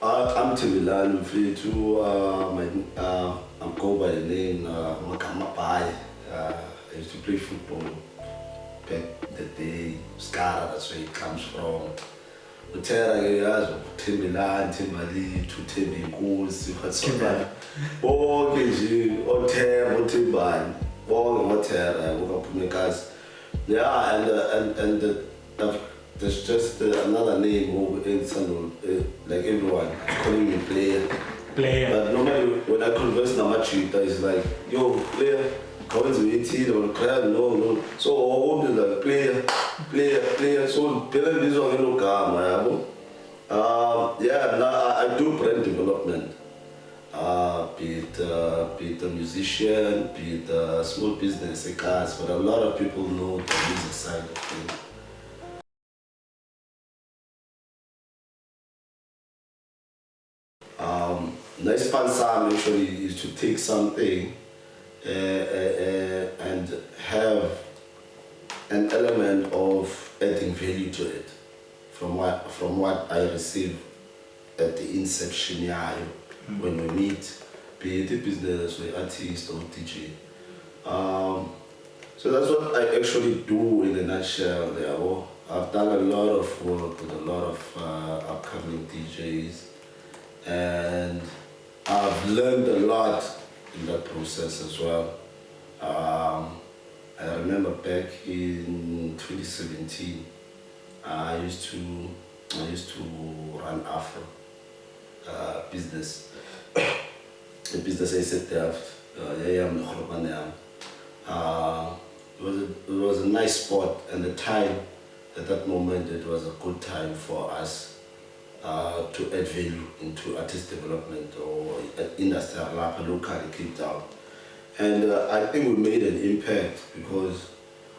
I'm Thembelani, Wethu. I'm called by the name Makamai. I used to play football back the day. Skara, that's where it comes from. Utera ngiyazi Thembelani, Thembali, Thembi Nkosi, whatsoever. Bonke nje oThemba, uThembani, bonke ngoThera ngokaphumekazi. Yeah, and there's just another name over in Sandal, like everyone calling me player. But normally when I converse Namachita, it's like, yo, player, come to 18 or crowd, no. So I will be like player. So Pele this one no come, yeah, now I do brand development. Be it a musician, be it a small business, a cars, but a lot of people know the music side of things. Nice pansam actually is to take something and have an element of adding value to it from what I receive at the inception when we meet, be it a business or artist or DJ. So that's what I actually do in a nutshell there. I've done a lot of work with a lot of upcoming DJs, and I've learned a lot in that process as well. I remember back in 2017, I used to run Afro business. The business I set there, it was a nice spot, and the time at that moment it was a good time for us to add value into artist development or industrial rap locally Cape Town. And I think we made an impact because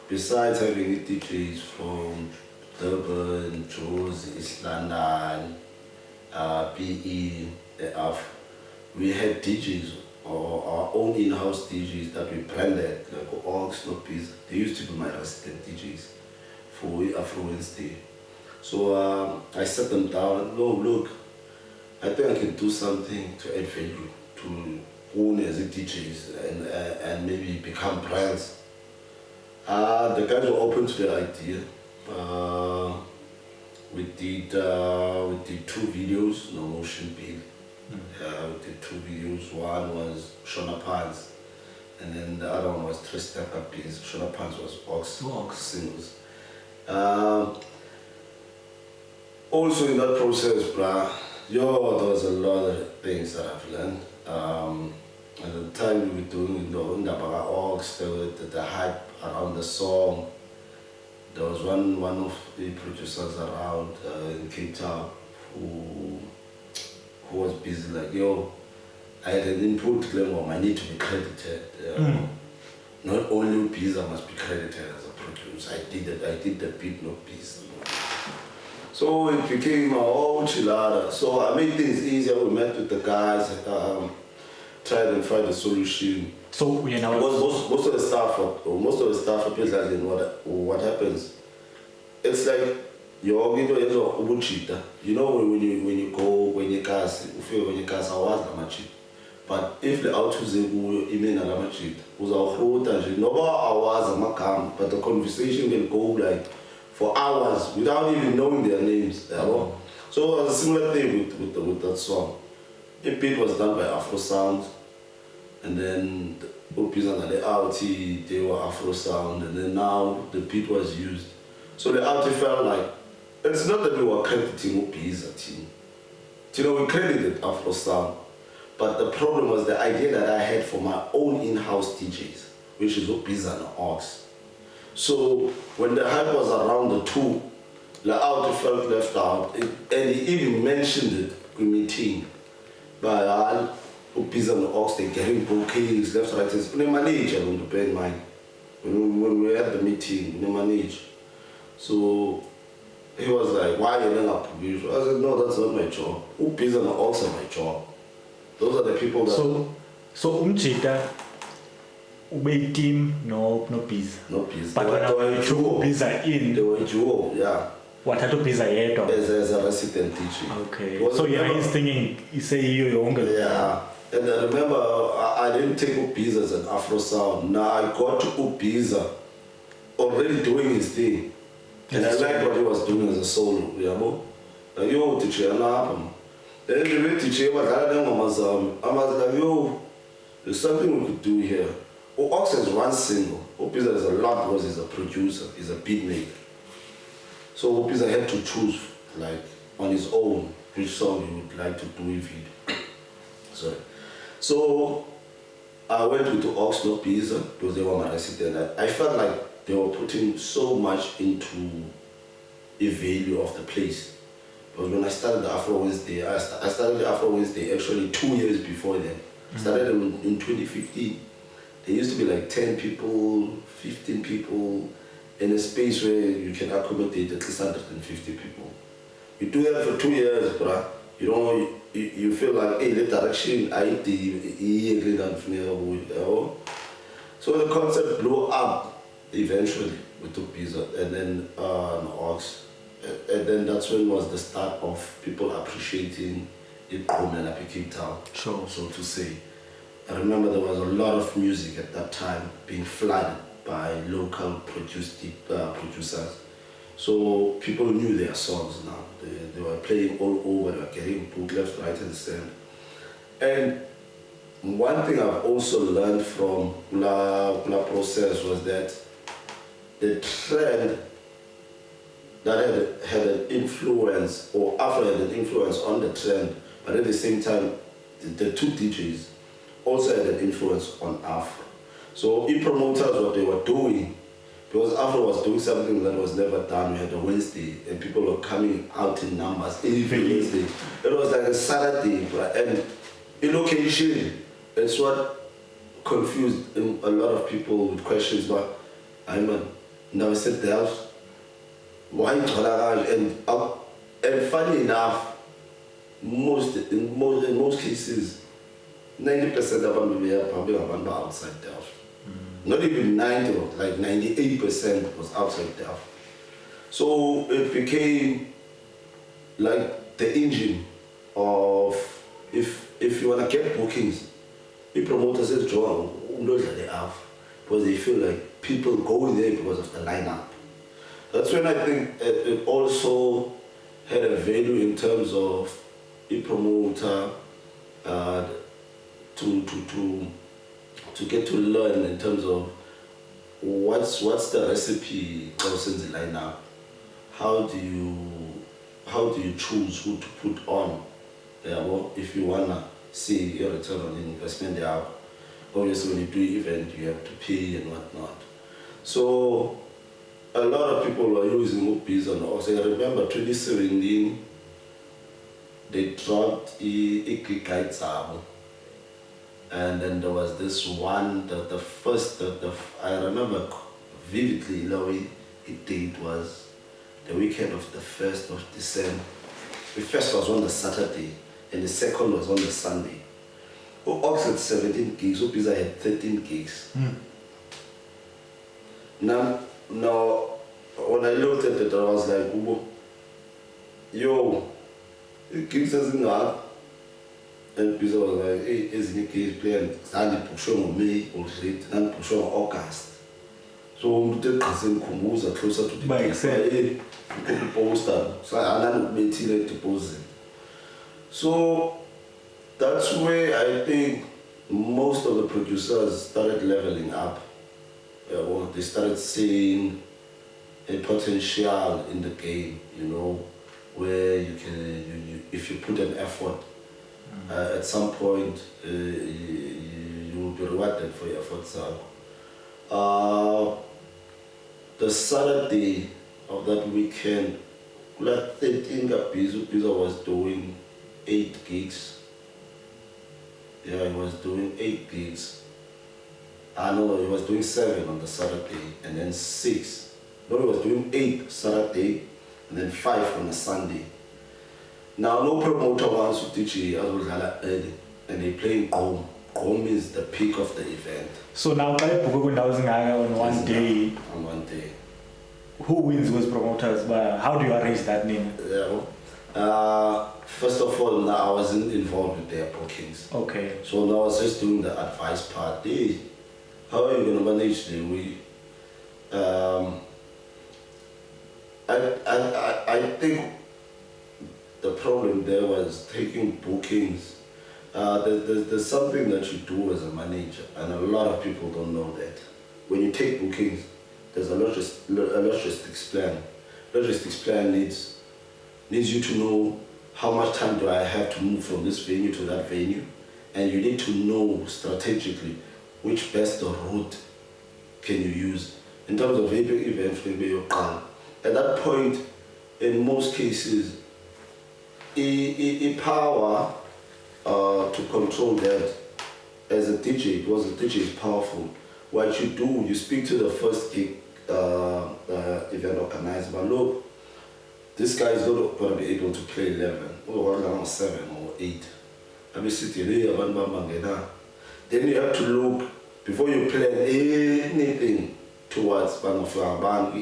besides having DJs from Durban, Jozi, East London, PE, we had DJs or our own in-house DJs that we branded, like Aux, Biza. They used to be my resident DJs for Afro Wednesday. So I sat them down and look, I think I can do something to add value to own as a DJs and maybe become brands. The guys were open to the idea. We did 2 videos, no motion build. We did 2 videos. One was Shona Pans, and then the other one was 3 Step Up Beats. Shona Pans was Aux singles. Also in that process, there was a lot of things that I've learned. At the time we were doing Aux, the hype around the song. There was one of the producers around in Cape Town who was busy like, I had an input claim I need to be credited. Not only Biza must be credited as a producer. I did the beat, not Biza. So it became a whole chilada. So I made things easier. We met with the guys, tried and find a solution. So most of the staff what happens, it's like when you cast, I was not cheap. But if the autos email a cheap, was but the conversation can go like for hours without even knowing their names. So it was a similar thing with that song. The beat was done by Afro Sound, and then the OPs under the RT, they were Afro Sound, and then now the beat was used. So the RT felt like, it's not that we were crediting OPs a team. We credited Afro Sound, but the problem was the idea that I had for my own in-house DJs, which is Biza and Aux. So when the hype was around the 2, the RT felt left out, and he even mentioned it in meeting. But Biza and Aux, they're getting bouquets, left, right, and manager on the bear in mind. When we had the meeting, they manage. So he was like, why are you not producer? I said, no, that's not my job. Biza and Aux are my job. Those are the people that... So Umchita, ube team no Biza. No Biza. But when I drew Biza in, they were duo, yeah. What had to be yedwa? As a resident DJ. Okay. Because So yeah, he's thinking, you say you're younger. Yeah. And I remember I didn't take Biza as an Afro sound. Now I got to Biza already doing his thing. And I liked what he was doing as a solo. Like, yo, teacher, I'm not happy. Then the way teacher was I'm like, yo, there's something we could do here. Ox has one single. Biza has a lot because he's a producer, he's a beat maker. So Biza had to choose, like, on his own, which song he would like to do if he. Sorry. So I went with the Aux, not Biza, because they were my resident. I felt like they were putting so much into the value of the place. Because when I started the Afro Wednesday, I started the Afro Wednesday actually 2 years before then. I started in 2015. There used to be like 10 people, 15 people in a space where you can accommodate at least 150 people. You do that for 2 years, bruh. You know, you feel like, hey, the direction I so the concept blew up eventually. We took Biza and then Aux. And then that's when was the start of people appreciating it and up in Cape Town, Sure. so to say. I remember there was a lot of music at that time being flooded by local producers. So people knew their songs now. They were playing all over, they were getting booked left, right, and center. And one thing I've also learned from La process was that the trend that had an influence, or Afro had an influence on the trend, but at the same time, the two DJs also had an influence on Afro. So promoters, what they were doing, because Afro was doing something that was never done. We had a Wednesday and people were coming out in numbers every Wednesday. It was like a Saturday, and in location, it's what confused a lot of people with questions. But I'm never said Delft. Why and funny enough, in most cases, 90% of them were probably outside Delft. Not even 90, like 98% was outside Delft. So it became like the engine of, if you want to get bookings, the promoters said, Joe, knows that they have, because they feel like people go there because of the lineup. That's when I think it also had a value in terms of a promoter to get to learn in terms of what's the recipe goes in the lineup. How do you choose who to put on? Well, if you wanna see your return on investment there, obviously when you do event you have to pay and whatnot. So a lot of people were using Biza and also I remember 2017 they dropped a guide album. And then there was this one, the first, I remember vividly the way it did was the weekend of the 1st of December. The first was on the Saturday and the second was on the Sunday. Ox had 17 gigs, Biza had 13 gigs. Now, when I looked at it, I was like, yo, the gigs doesn't have. And Biza was like, hey, ezinye gigs playing Sunday push on May or then push on August. So umuntu eqhasengikhumbuza closer to the date. Hey, poster. So I'm maintain deposit. So that's where I think most of the producers started leveling up. Or they started seeing a potential in the game, you know, where you can, if you put an effort, at some point you will be rewarded for your efforts. The Saturday of that weekend, I think Biza was doing 8 gigs. Yeah, he was doing 8 gigs. No, he was doing 7 on the Saturday and then 6. No, he was doing 8 Saturday and then 5 on a Sunday. Now, no promoter wants to teach you as well early, and they play Gqom. Gqom is the peak of the event. So now, on one day. On one day. who wins with promoters? But how do you arrange that name? First of all, now I wasn't involved with their bookings. Okay. So now I was just doing the advice part. Hey, how are you going to manage the way? I think the problem there was taking bookings. There's something that you do as a manager, and a lot of people don't know that. When you take bookings, there's a logistics plan. Logistics plan needs you to know how much time do I have to move from this venue to that venue, and you need to know strategically which best route can you use in terms of big events. At that point, in most cases, power to control that. As a DJ, because the DJ is powerful. What you do, you speak to the first gig event organizer, but look, this guy is not going to be able to play 11 or around 7 or 8. Then you have to look, before you plan anything towards the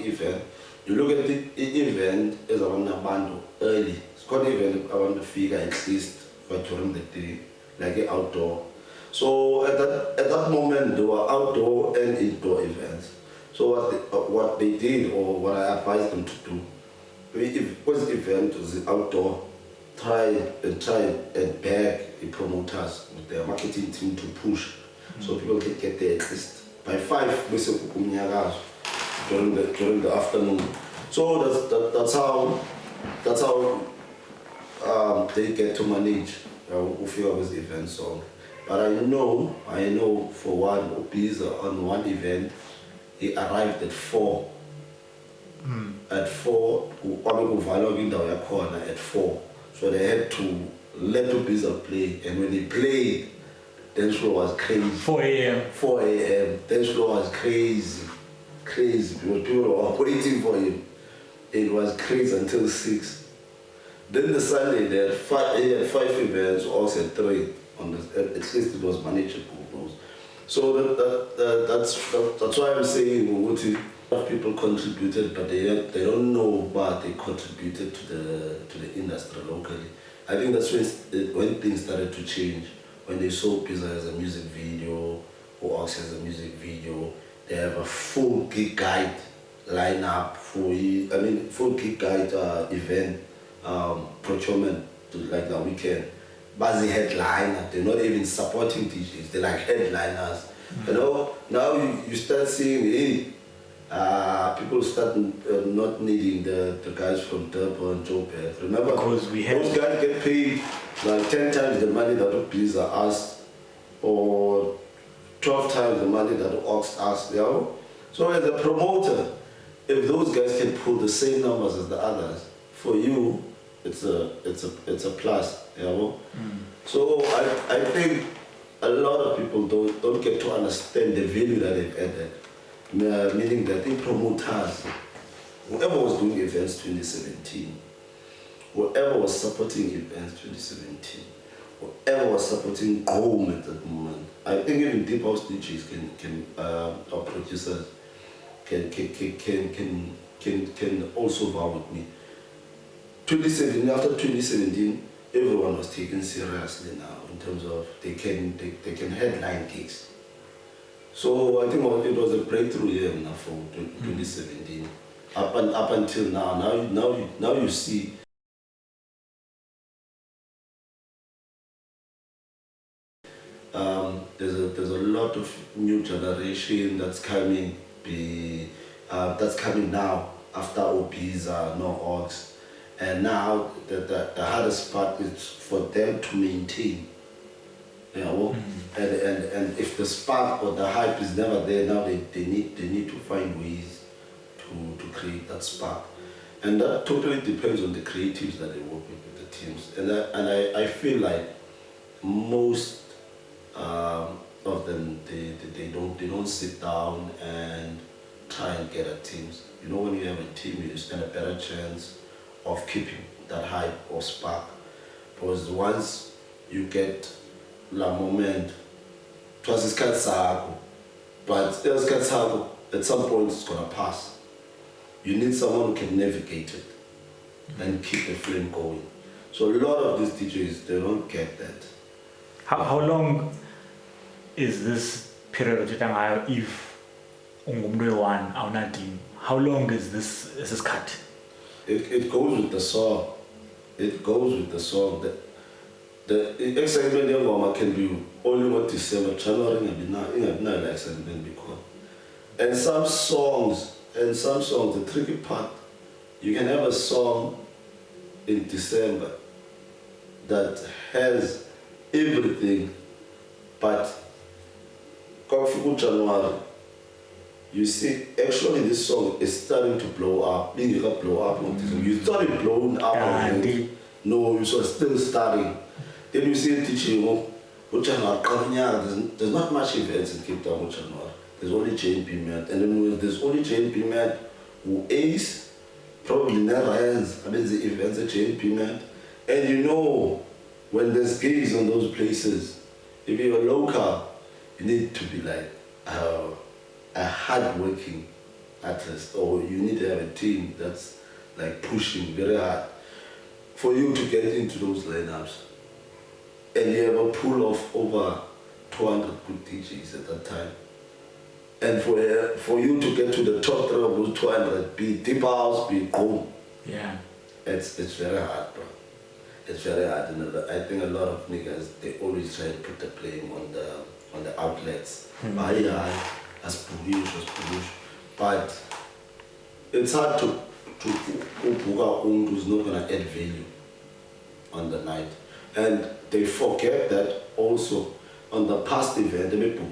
event, you look at the event as a band early. It's called event I want to figure at least for during the day, like outdoor. So at that moment there were outdoor and indoor events. So what they did, or what I advised them to do, because the event was outdoor, try and beg the promoters with their marketing team to push, so people can get there at least by 5 during the afternoon. So that's how they get to manage Ufio's event song. But I know for one, Biza on one event, he arrived at 4. At 4, at 4. So they had to let Biza play, and when he played, dance floor was crazy. 4 a.m. 4 a.m. Dance floor was crazy because people were waiting for him. It was crazy until 6. Then the Sunday they had 5 events, also 3 on the, at least it was manageable. So that's why I'm saying people contributed, but they don't know, but they contributed to the industry locally. I think that's when things started to change. When they saw Biza as a music video, or Aux as a music video, they have a full gig guide lineup full gig guide event procurement to like the weekend. Buzzy headliner, they're not even supporting DJs, they're like headliners. You know, now you start seeing people start not needing the guys from Durban and Joburg. Remember, because those guys get paid like 10 times the money that Biza asked, or 12 times the money that Aux asked, you know? So as a promoter, if those guys can pull the same numbers as the others, for you, it's a plus, you know? So I think a lot of people don't get to understand the value that they've added. Meaning that the promoters, whoever was doing events 2017, whoever was supporting events 2017, whoever was supporting home at that moment, I think even deep house DJs or producers can also vow with me. 2017, after 2017, everyone was taken seriously now in terms of they can headline gigs. So I think it was a breakthrough year now for 2017. Up until now you see there's a lot of new generation that's coming now after Biza, no Aux, and now the hardest part is for them to maintain. You know, and if the spark or the hype is never there, now they need to find ways to create that spark, and that totally depends on the creatives that they work with the teams. And I feel like most of them they don't sit down and try and get at teams. You know, when you have a team, you stand a better chance of keeping that hype or spark, because once you get la moment, twas isikhathi sakho, but isikhathi sakho at some point it's gonna pass. you need someone who can navigate it and keep the flame going. So a lot of these DJs, they don't get that. How long is this period of time if ungumntu one awunadini? How long is this cut? It goes with the song. It goes with the song. The excitement yengoma can be only what December, January ingabi excitement because. And some songs, the tricky part, you can have a song in December that has everything, but come January, you see, actually this song is starting to blow up. Being able to blow up on December. You thought it blown up no, you are still starting. Then you see a teaching, there's not much events in Cape Town, January. There's only JNP Mat, and then when there's only JNP Mat who ace, probably never ends. I mean the events at JNP Mat. And you know, when there's gigs on those places, if you're a local, you need to be like a hard-working artist, or you need to have a team that's like pushing very hard for you to get into those lineups. And you have a pool of over 200 good DJs at that time. And for you to get to the top 3 of those 200, be deep house, be home. Yeah. It's very hard, bro. It's very hard. And I think a lot of niggas, they always try to put the blame on the outlets. As Purush. But it's hard to book who's not gonna add value on the night. And they forget that also on the past event, they may book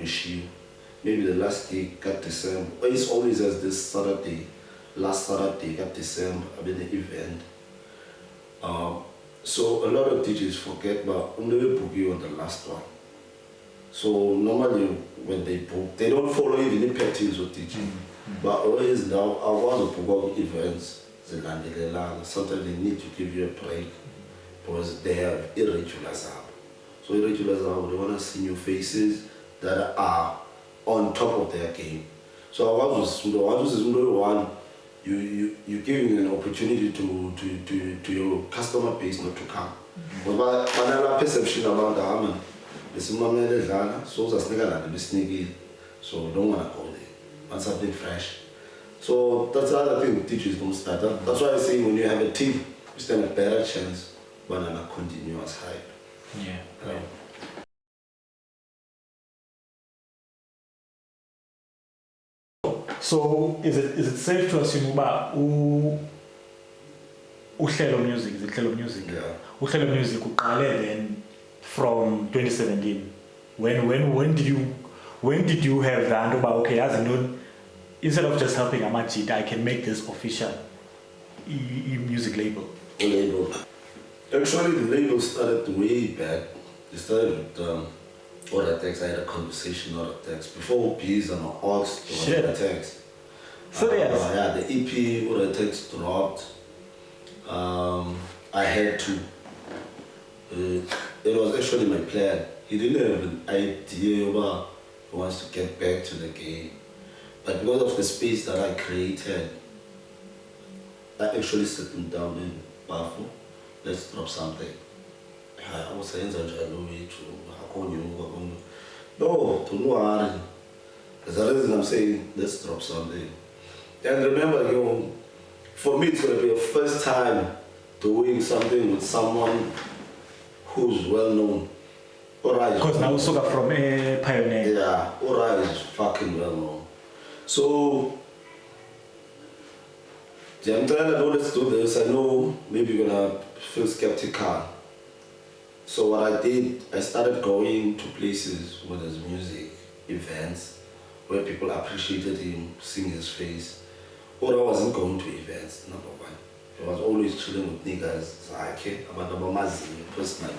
maybe the last day got December. It's always as this Saturday, last Saturday got December, I mean the event. So a lot of DJs forget, but only book you on the last one. So normally when they book, they don't follow even the patterns of teaching. But always now, I want to book events, sometimes they need to give you a break because they have irregulars up. So irregulars up, they want to see new faces that are on top of their game. So I was one, you giving an opportunity to your customer base not to come. But my perception about the Haman, so don't want to go there. Want something fresh. So that's the other thing teachers don't start. That's why I say when you have a team, you stand a better chance when on a continuous hype. Yeah. So is it safe to assume about Hlelo music? Is it Hlelo music? Yeah. Hlelo music then from 2017. When did you have that about okay as a known instead of just helping Amachita, I can make this official music label? Actually the label started way back. It started with Odatex. I had a conversation with Odatex before Biza and Aux Womdantso. Serious? Yeah, the EP Odatex dropped. I had to. It was actually my plan. He didn't have an idea about he wants to get back to the game. But because of the space that I created, I actually sat him down in Bafu. Let's drop something. I was saying that I know it. No, don't worry. There's a reason I'm saying let's drop something. And remember, for me it's gonna be a first time doing something with someone who's well known. Alright. Because now Soga from a pioneer. Yeah, Alright is fucking well known. So I'm trying to know let's do this. I know maybe you're gonna feel skeptical. So what I did, I started going to places where there's music, events, where people appreciated him, seeing his face. Or I wasn't going to events, number one. I was always chilling with niggas, so I care about Mazi personally.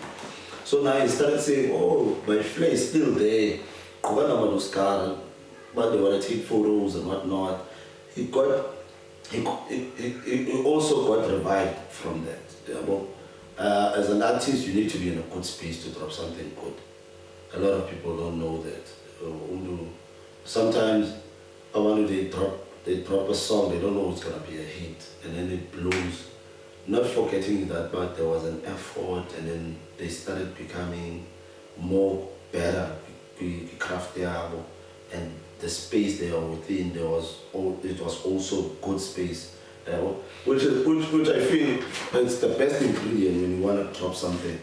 So now he started saying, oh, my flair is still there. But they want to take photos and whatnot. He also got revived from that. As an artist, you need to be in a good space to drop something good. A lot of people don't know that. Sometimes I want to drop they drop a song, they don't know it's gonna be a hit, and then it blows. Not forgetting that, but there was an effort, and then they started becoming more better, craft yabo, and the space they are within, it was also good space, which I feel it's the best ingredient when you want to drop something.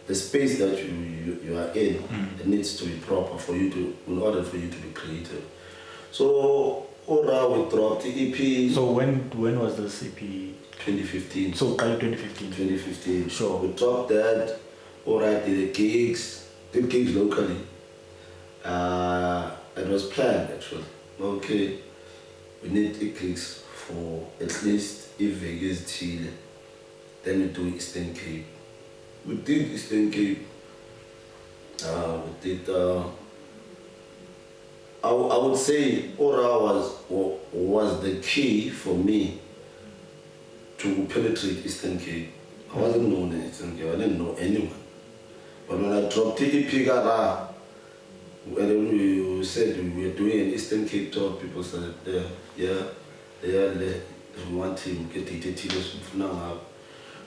The space that you are in, it needs to be proper for you to, in order for you to be creative. So, Ora, we dropped the EP. So when was this EP? 2015. So 2015. 2015. Sure. We dropped that. Ora did gigs locally. It was planned actually. Okay, we need gigs for at least if Vegas Chile. Then we do Eastern Cape. We did Eastern Cape. We did. I would say Ora was the key for me to penetrate Eastern Cape. I wasn't known in Eastern Cape. I didn't know anyone. But when I dropped the EP, when we said we were doing an Eastern Cape tour, people said, yeah, we want him get it.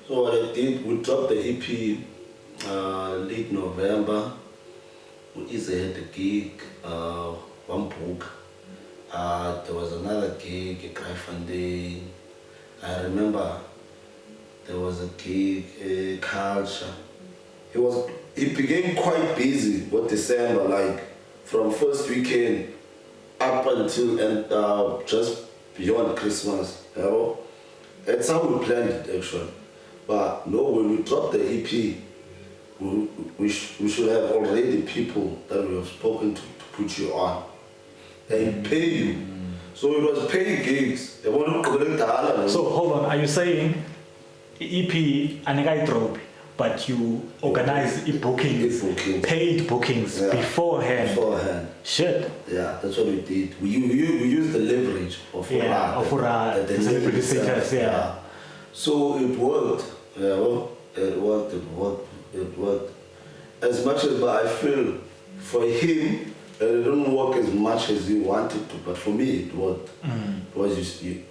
So what I did, we dropped the EP late November. We easily had a gig, one book. There was another gig, a cry funding. I remember there was a gig, a culture. He became quite busy with December, like from first weekend up until and just beyond Christmas. That's how we planned it actually. But no, when we dropped the EP, we should have already people that we have spoken to put you on and pay you. So it was paid gigs. They want to collect the dollar. So hold on, are you saying EP anagai drop, but you organize bookings, paid bookings beforehand? Shit. Yeah, that's what we did. We used the leverage of the celebrity status. Yeah. So it worked. It worked. As much as, but I feel for him, it didn't work as much as he wanted to, but for me it worked. Because you,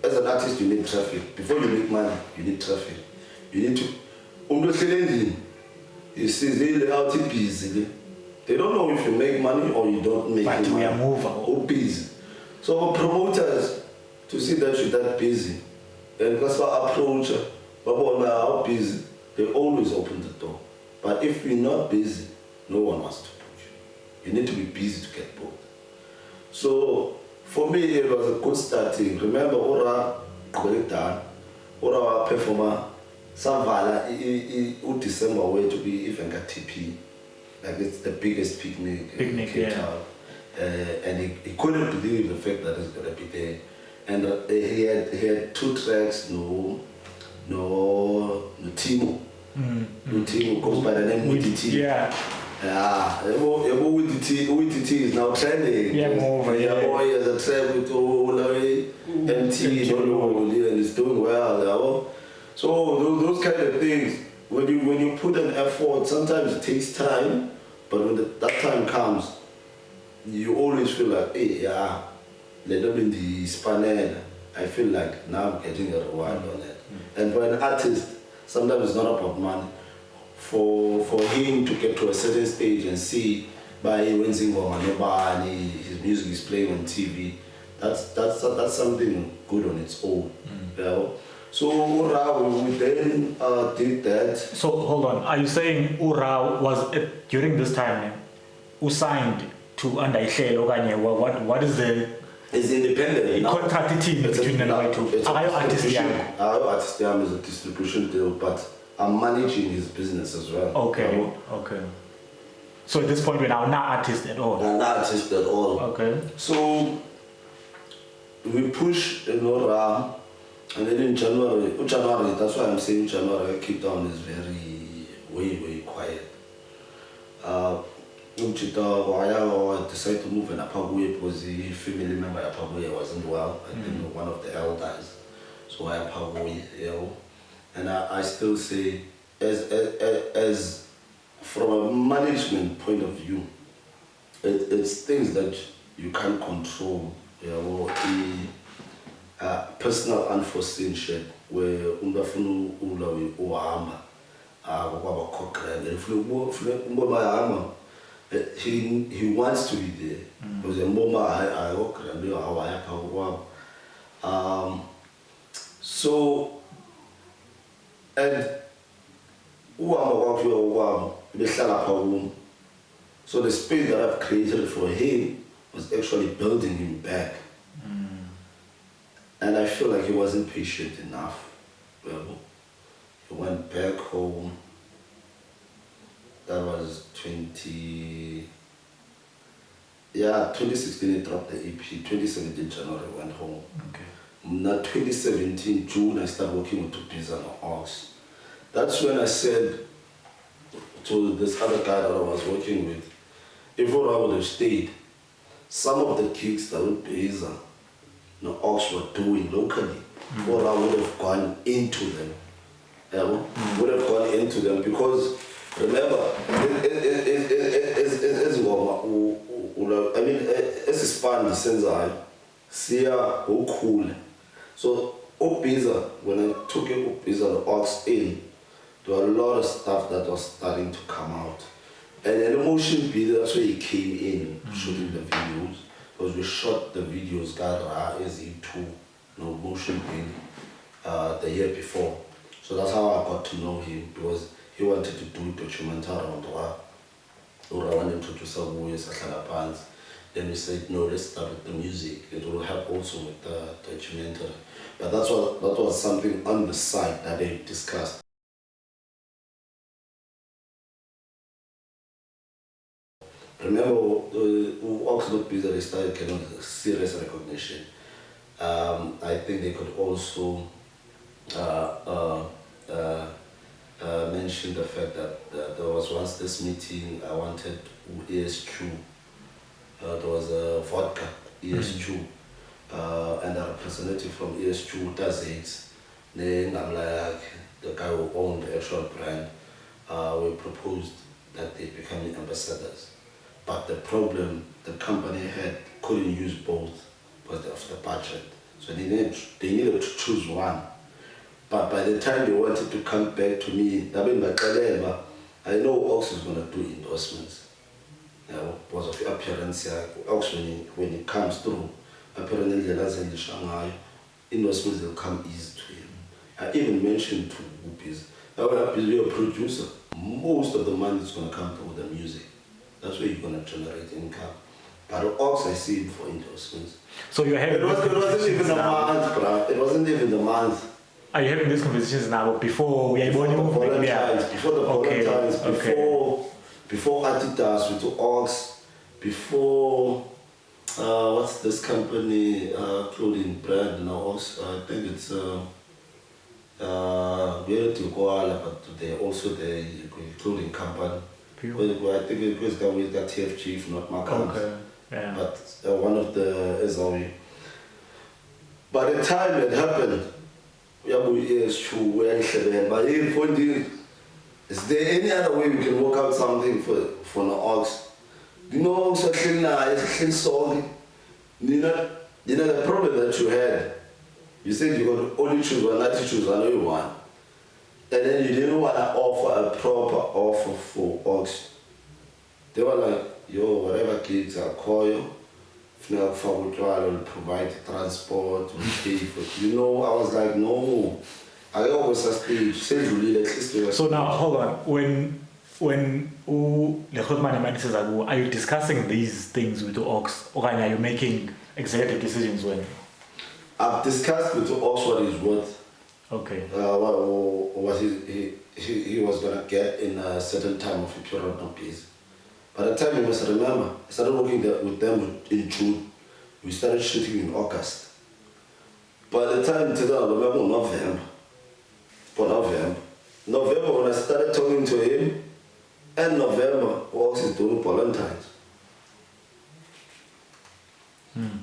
as an artist, you need traffic. Before you make money, you need traffic. You need to. You see, they're out busy. They don't know if you make money or you don't make money. But we are moving. Or busy. So promoters, to see that you're that busy, and because I approach, but when how busy, they always open the door. But if you're not busy, no one wants to book you. You need to be busy to get booked. So for me, it was a good starting. Remember, Ora Koletan, Ora performer, Savala, December way to be even got TP. Like it's the biggest picnic in Cape Town. And he couldn't believe the fact that it's gonna be there. And he had 2 tracks, no Timo. No Timo goes by the name WDT. Yeah. WDT is now trending. Yeah, more. Yeah, boy, as a track with MT, and it's doing well. So those kind of things, when you put an effort, sometimes it takes time, but when that time comes, you always feel like, hey, yeah, let them in the spanner. I feel like now I'm getting a reward on it. And for an artist, sometimes it's not about money. For him to get to a certain stage and see by when his music is playing on TV, that's something good on its own. So Ura, we then did that. So hold on, are you saying Ura was during this time who signed to under Hlelo? What is the It's independent. Contract team between the two. Artist is a distribution deal, but I'm managing his business as well. Okay. So at this point, we're now not artists at all. Not artists at all. Okay. So we push Ram, and then in January, that's why I'm saying January, Cape Town is very, way quiet. I decided to move in Apabuye because the family member of Apabuye wasn't well. I think one of the elders. So I Apabuye, and I still say, as from a management point of view, it's things that you can't control yabo personal unforeseen shit where umuntu afuna ula uhamba kwaba khokela he wants to be there because mboma ayokela ndio awayapha kwabo so and uhamba kwakhe kwabo behlala pha kum. So the space that I've created for him was actually building him back. And I feel like he wasn't patient enough. Well, he went back home. That was 2016 he dropped the EP. 2017 January he went home. Okay. Now 2017 June I started working with Biza and Aux. That's when I said to this other guy that I was working with, if I would have stayed, some of the gigs that Biza and Aux were doing locally, or I would have gone into them. Would have gone into them because remember, as a span the sense I see how cool. So Biza, when I took Biza and Aux in, there were a lot of stuff that was starting to come out. And an emotion video, that's where he came in shooting the videos. Because we shot the videos as into motion video the year before. So that's how I got to know him because he wanted to do a documentary around or I wanted to do some movies. Then we said no, let's start with the music. It will help also with the documentary. But that was something on the side that they discussed. Remember, Oxford Biza, they started getting serious recognition. I think they could also mention the fact that there was once this meeting, I wanted ESQ, there was a vodka, ESQ, and a representative from ESQ does it. Then I'm like, the guy who owned the actual brand, we proposed that they become ambassadors. But the problem the company couldn't use both because of the budget. So they needed to choose one. But by the time they wanted to come back to me, I know Aux is going to do endorsements. Because of appearance, Aux when he comes through, apparently endorsements will come easy to him. I even mentioned to Biza, that when you're a producer, most of the money is going to come through the music. That's where you're going to generate income. But Aux, I see him for endorsements. So you're having it wasn't even a month, bro. It wasn't even a month. Are you having these conversations now before we are before the Valentine's, before Adidas, with Aux, before what's this company clothing brand now? I think it's but they're also the clothing company. I think it was with that TFG, if not Markans. Okay. Yeah. But one of the SRE. By the time it happened, but the point is there any other way we can work out something for the Aux? You know, so clean song. You know the problem that you had. You said you could only choose one, not to choose another one. And then you didn't want to offer a proper offer for Aux. They were like, yo, whatever gigs I'll call you. If not for will provide transport, will pay for you know, I was like, no. I always say so now hold on. When says, are you discussing these things with the Aux, or are you making executive decisions when? I've discussed with the Aux what he's worth. Okay. What he was gonna get in a certain time of a period of peace. By the time you must remember, I started working with them in June. We started shooting in August. By the time I remember November when I started talking to him, and November Aux is doing Valentine's.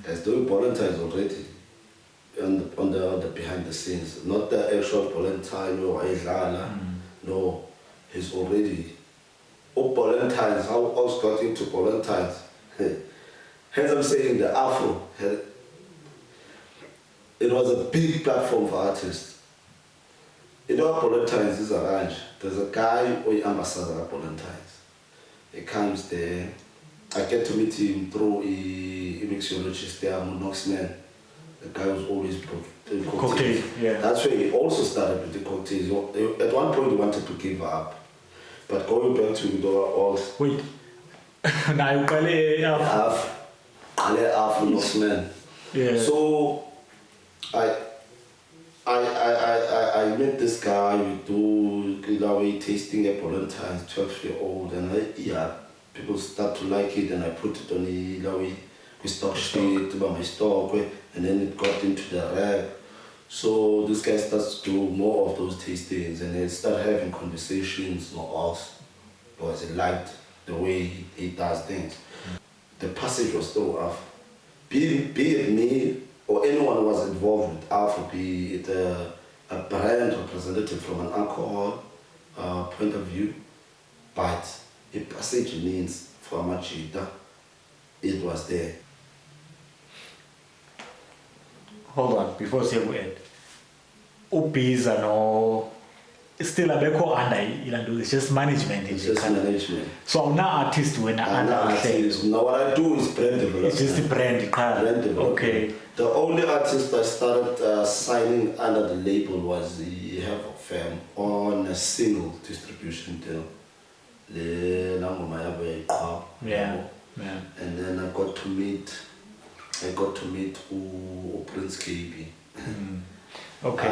He's doing Valentine's already. On the behind the scenes, not the actual Valentine or no, he's already Valentine's, how Aux got into Valentine's. Hence I'm saying the Afro it was a big platform for artists. You know, Valentine's is arranged. There's a guy or ambassador at Valentine's. He comes there. I get to meet him through a mixologist there, Endorsements. The guy was always cocktails. Yeah. That's where he also started with the cocktails. At one point he wanted to give up. But going back to the old... Wait. Now you call it Endorsements. Yeah. So I met this guy, we do Kalawa tasting at Valentine's, 12-year-old, and people start to like it, and I put it on the Kalawa, we stock shit about my stock, and then it got into the rack. So this guy starts to do more of those tastings, and they start having conversations with us, because he liked the way he does things. The passage was still rough. Be it me or anyone who was involved with Alpha, be it a brand representative from an alcohol point of view, but a passage means for Machida, it was there. Hold on, before we end. Biza no still a beko under it's just management. It's just management. So now artist when I'm not artist. Now what I do is brand development. It's just the brand. Brand development. Okay. The only artist I started signing under the label was the Have a Fam on a single distribution deal. Yeah. And then I got to meet Prince KB. Okay.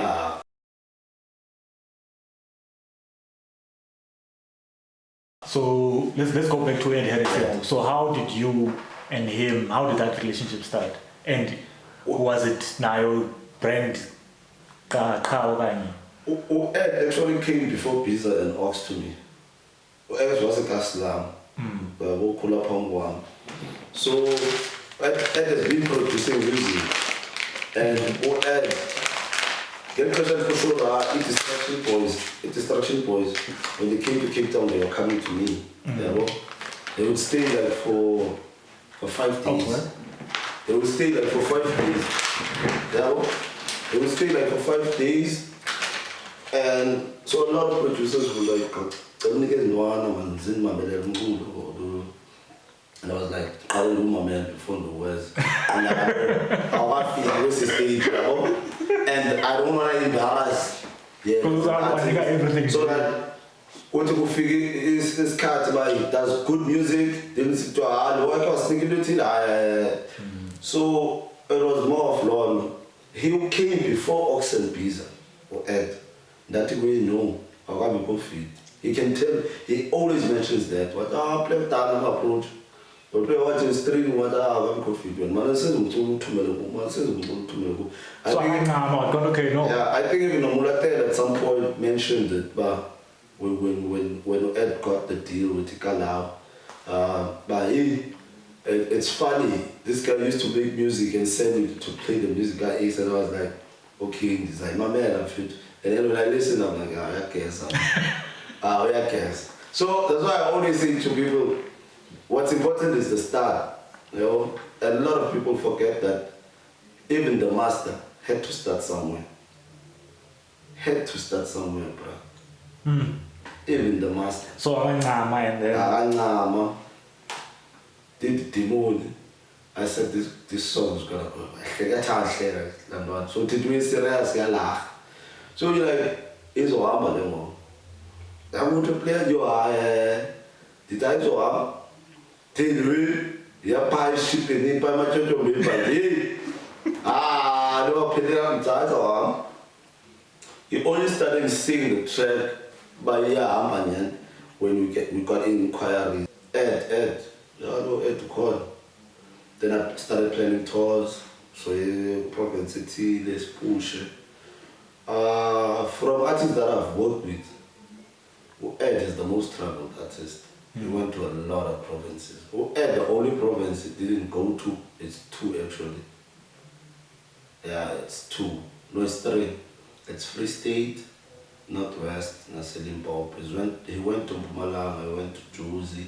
So let's go back to Ed Harris. So how did you and him, how did that relationship start? And was it now brand Ed actually came before Biza and Aux to me. Ed was a Kaslam. So Ed has been producing music, and Ed get present for sure that Distraction Boys, when they came to Cape Town, they were coming to me. They would stay like for 5 days. They would stay like for 5 days. They would stay like for 5 days, and so a lot of producers were like, and I was like, I don't do my man before the words. And I feel this is stage, and I don't want to embarrass. Yeah, everything. So that what you figure is cat about does good music, then it's to I was thinking it. So it was more of long. He came before Aux and Biza or Ed. That way know how I go fit. He can tell, he always mentions that. What play down approach. But play what is string, what I go fit. When man says so I'm not okay, no. Yeah, I think even Mulate at some point mentioned it, but when Ed got the deal with Kalawa, but it's funny. This guy used to make music and send me to play the music at Ace, and I was like, okay, he's like, my man, I'm fit. And then when I listen, I'm like, I guess. I guess. So that's why I always say to people, what's important is the start. You know, a lot of people forget that even the master had to start somewhere. Bro. Even the master. So I'm and then. Did the demon. I said this song is gonna go. So did we serious? So you're like, it's all about I want to play your did I go up? Tell you, you're pie shipping in by my church of me. No, play on time. You only started singing the track by Amanian when we got inquiries. Ed to call. Then I started planning tours, so propensity, let's push it. From artists that I've worked with, Ed is the most traveled artist. He went to a lot of provinces. Ed, the only province he didn't go to, it's 2 actually. Yeah, it's 2. No, it's 3. It's Free State, Northwest, Limpopo. He went to Mpumalanga, he went to Jersey,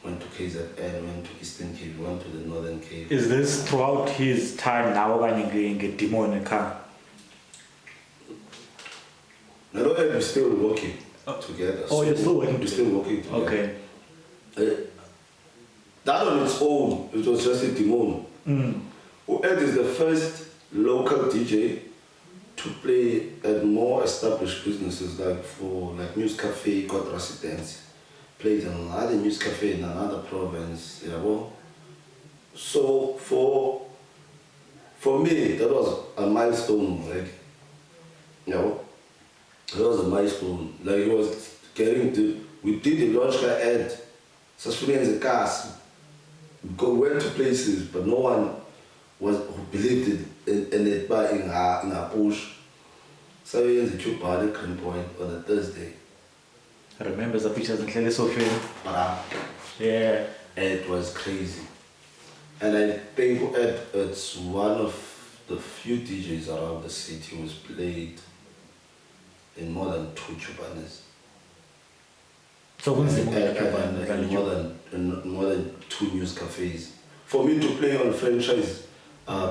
went to KZN, went to Eastern Cape, went to the Northern Cape. Is this throughout his time now when you get Demon and come? I know we're still working together. Oh, you're still working together? We're still working together. Okay. That on its own, it was just a Demon. Ed is the first local DJ to play at more established businesses like News Cafe, got residency. Played in another News Cafe in another province, you know. So for me, that was a milestone, like, you know. It was a milestone. Like, it was getting to, we did the launch ad, successfully in the cars. We went to places, but no one who believed in it by in our push. So we went to Chupa at the Green Point on a Thursday. I remember the pictures in Hlelo so film. Yeah. It was crazy. And I think it's one of the few DJs around the city who's played in more than 2 Chupanas. So what's the more than 2 news cafes. For me to play on franchise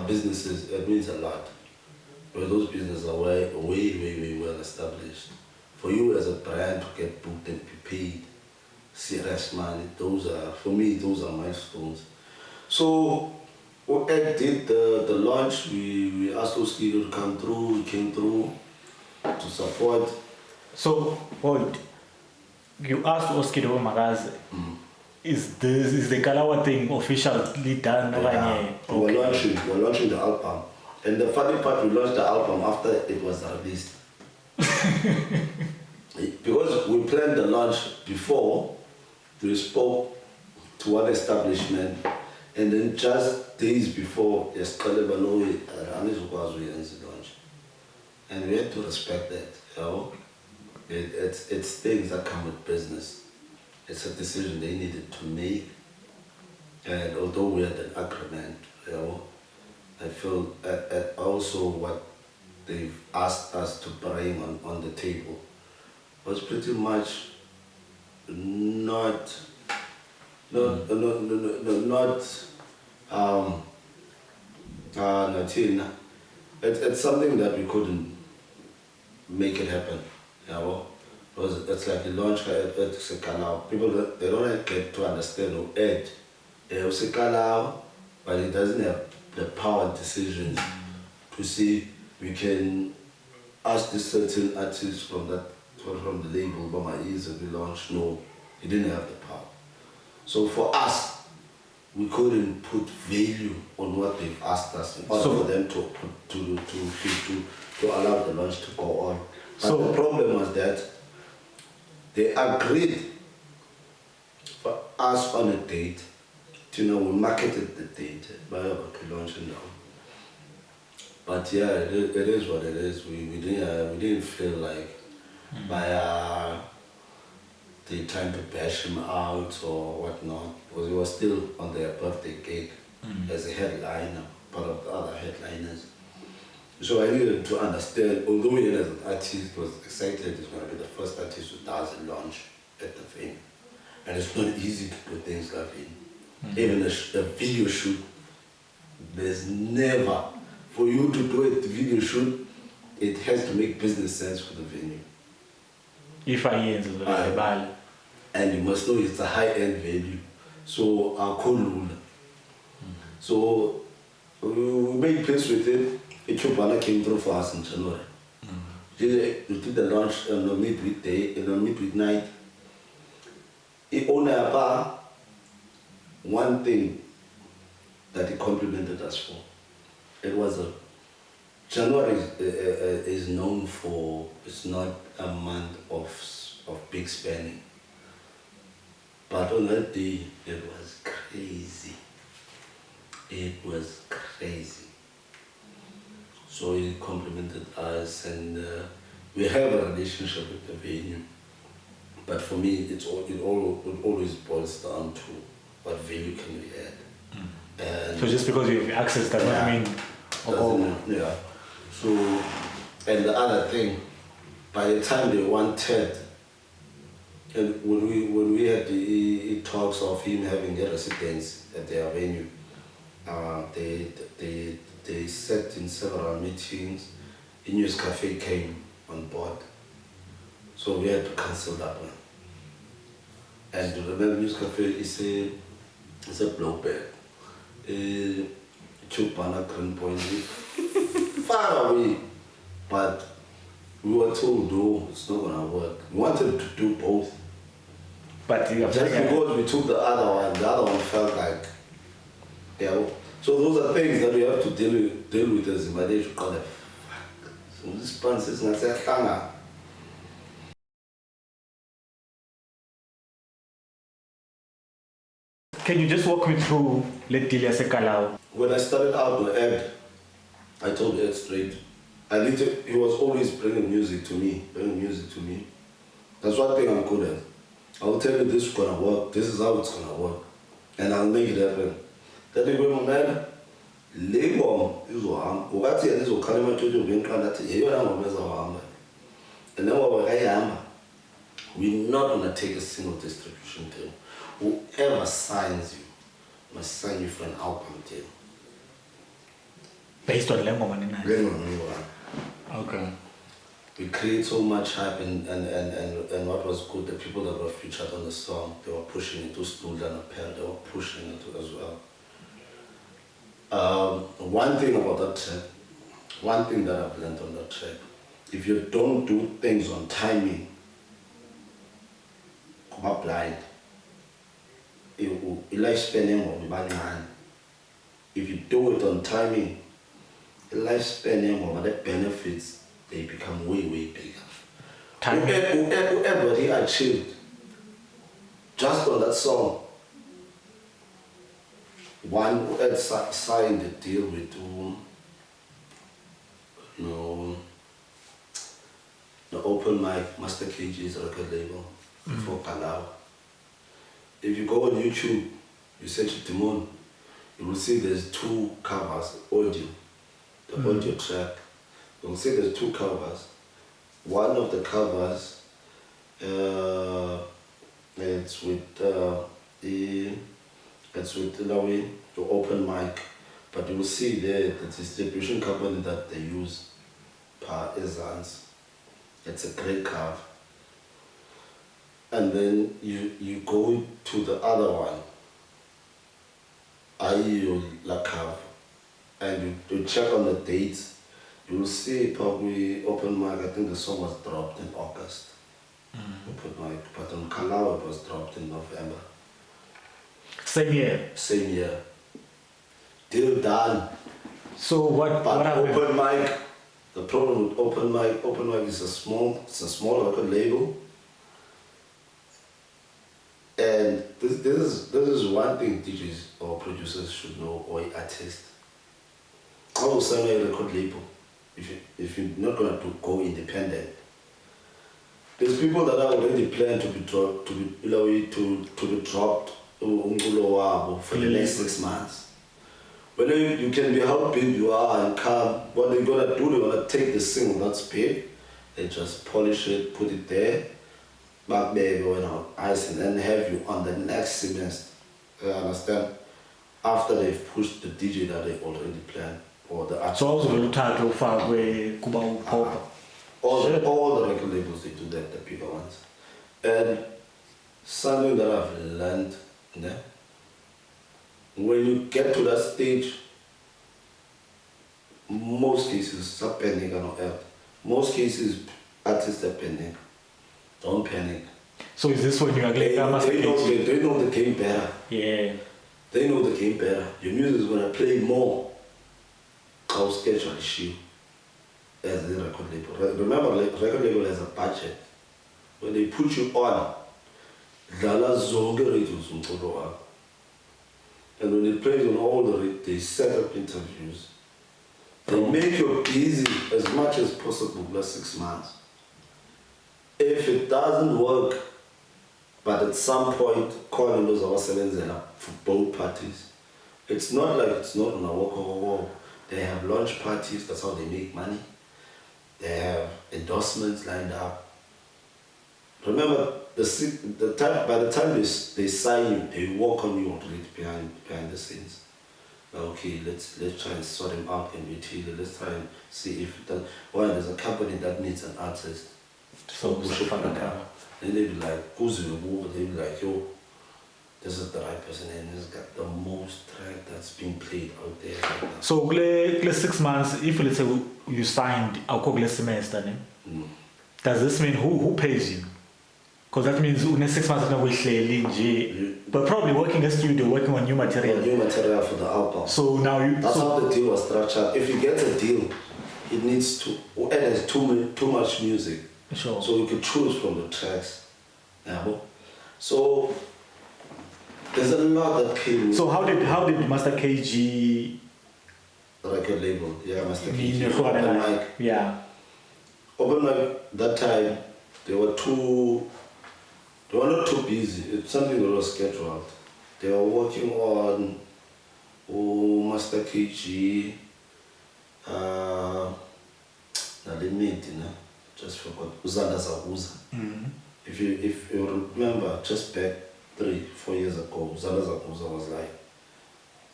businesses, it means a lot. But those businesses are way well established. For you as a brand to get booked and be paid serious money, for me, those are milestones. So when Ed did the launch, we asked Oski to come through, he came through to support. So, hold. You asked Oski to Magazi. Is the Kalawa thing officially done? Yeah. Okay. We're launching the album. And the funny part, we launched the album after it was released. Because we planned the launch before, we spoke to one establishment, and then just days before, launch. And we had to respect that, you know. It's things that come with business. It's a decision they needed to make. And although we had an agreement, you know, I feel also what they've asked us to bring on the table was pretty much not it's something that we couldn't make it happen, you know. Because it's like the launch at Kalawa. People they don't get to understand who Ed is Kalawa, but he doesn't have the power and decisions to see we can ask this certain artist from the label, but my ears and we launch. No, he didn't have the power. So for us, we couldn't put value on what they've asked us in order for them to allow the launch to go on. But the problem was that they agreed for us on a date. We marketed the date by about to launch it now. But yeah, it is what it is. We didn't feel like by the time to bash him out or whatnot, because he was still on their birthday cake as a headliner, part of the other headliners. So I needed to understand, although he as an artist was excited, he's going to be the first artist who does a launch at the venue. And it's not easy to do things like that. Even a video shoot, there's never, for you to do a video shoot, it has to make business sense for the venue. If I enter and you must know it's a high-end venue, so our cool. So we made peace with it. Chupana came through for us in January. We did the launch on the midweek day and on midweek night. It only about one thing that he complimented us for. It was January is known for, it's not a month of big spending. But on that day, it was crazy. It was crazy. So he complimented us, and we have a relationship with the venue. But for me, it always boils down to what value can we add. And so just because you have access does not mean... Yeah. So, and the other thing, by the time they wanted And when we had the talks of him having a residence at their venue, they sat in several meetings. The News Cafe came on board, so we had to cancel that one. And the News Cafe is a blowback. Chupana Green Point, far away, but we were told, no, it's not gonna work. We wanted to do both. But just because we took the other one felt like, yeah. So those are things that we have to deal with as Zimbabwe. So this pants is not a. Can you just walk me through Letilia Kalawa? When I started out with Ed, I told Ed straight. He was always bringing music to me. That's one thing I'm good at. I'll tell you this is gonna work, this is how it's gonna work, and I'll make it happen. That is when man, labor is what what is what kalima to being kind of and then what I am, we're not gonna take a single distribution deal. Whoever signs you must sign you for an album deal. Based on Lemon. Okay. We create so much hype and what was good, the people that were featured on the song, they were pushing it to school and apparel, they were pushing it as well. One thing about that track, one thing that I've learned on that track, if you don't do things on timing, come up blind. If you do it on timing, lifespan, the benefits, they become way bigger. Whoever he achieved just on that song. One who had signed a deal with the open mic Master KG's record label for Kalawa. If you go on YouTube, you search Timon, you will see there's two covers, audio, the audio track. You'll see there's two covers. One of the covers, it's with the open mic, but you will see there the distribution company that they use, Per Ezans. It's a great cover. And then you go to the other one, Ayo La Cover, and you check on the dates. You will see probably open mic, I think the song was dropped in August. Open mic, but on Kalawa it was dropped in November. Same year? Same year. Deal done. So what happened? Open mic, the problem with open mic is it's a small record label. And this is one thing DJs or producers should know, or artists. How will sign a record label if you're not gonna go independent? There's people that are already planned to be dropped for the next 6 months. When you can be how big you are and come, what they're gonna do, they're gonna take the single that's big, they just polish it, put it there, back baby on ice, and then have you on the next semester. You understand? After they've pushed the DJ that they already planned. Or the artist. So also the title for where Kuba Pop. All the record labels, they do that, the bigger ones. And something that I've learned, when you get to that stage, most cases, it's panic or not. Most cases, artists are panic. Don't panic. So is this when you are they know the game better. Yeah. They know the game better. Your music is gonna play more. I'll schedule issue as the record label. Remember, record label has a budget. When they put you on, and when they play on all they set up interviews. They make you busy as much as possible for 6 months. If it doesn't work, but at some point, calling those of us for both parties, it's not like it's not on a walk. They have launch parties, that's how they make money. They have endorsements lined up. remember by the time they sign you, they work on you already behind the scenes. Okay, let's try and sort him out in between. Let's try and see if there's a company that needs an artist. So we should find out. And they'll be like, who's the move? They'll be like, yo, this is the right person and he's got the most track that's being played out there right now. So 6 months, if let's say you signed a semester, does this mean who pays you? Because that means in 6 months but probably working in the studio, working on new material. New material for the album. So now that's how the deal was structured. If you get a deal, it needs to add too much music. Sure. So you can choose from the tracks. Yeah. So there's a lot that came. So how did Master KG record label? Yeah, Master KG. Open mic. Yeah. Open mic that time they were not too busy. It's something that was scheduled. They were working on Master KG, just forgot, Uzanda Zaguza. If you remember, just back 3-4 years ago, Uzanda Zaguza was like,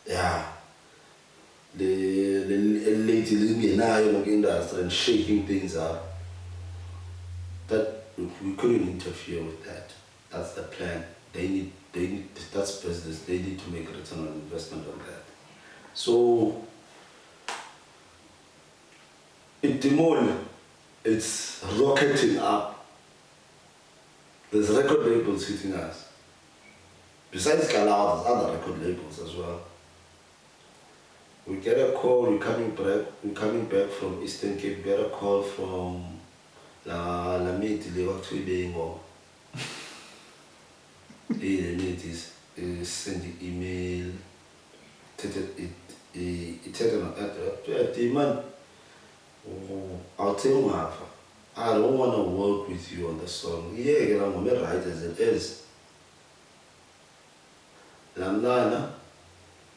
yeah, the lady in the industry and shaking things up. That we couldn't interfere with that. That's the plan. They need that's business. They need to make a return on investment on that. So it's rocketing up. There's record labels hitting us. Besides Kalawa, there's other record labels as well. We get a call, we're coming back from Eastern Cape, we get a call from La Miti, they were to being or the ladies send the email, I'll tell you, I don't want to work with you on the song. Yeah, I'm going to write as it is. Lamnana,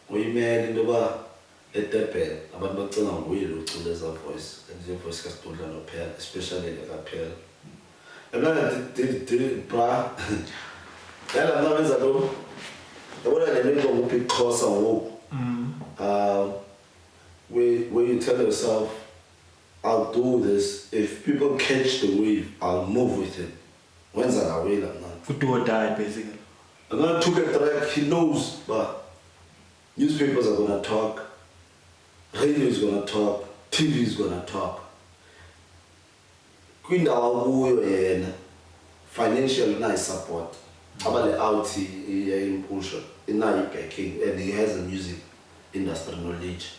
we made in the bar at the pen, about not to will to less voice, and the voice has told an appeal, especially the appeal. And then I did bra. Then I'm not as I do. The one I never go pick cross and walk. Where you tell yourself, I'll do this. If people catch the wave, I'll move with it. When's that away like that? Do or die, basically. And then I took a track, he knows, but newspapers are gonna talk, radio is gonna talk, TV is gonna talk. Financial nice support. About the out in push in backing and he has a music industry knowledge.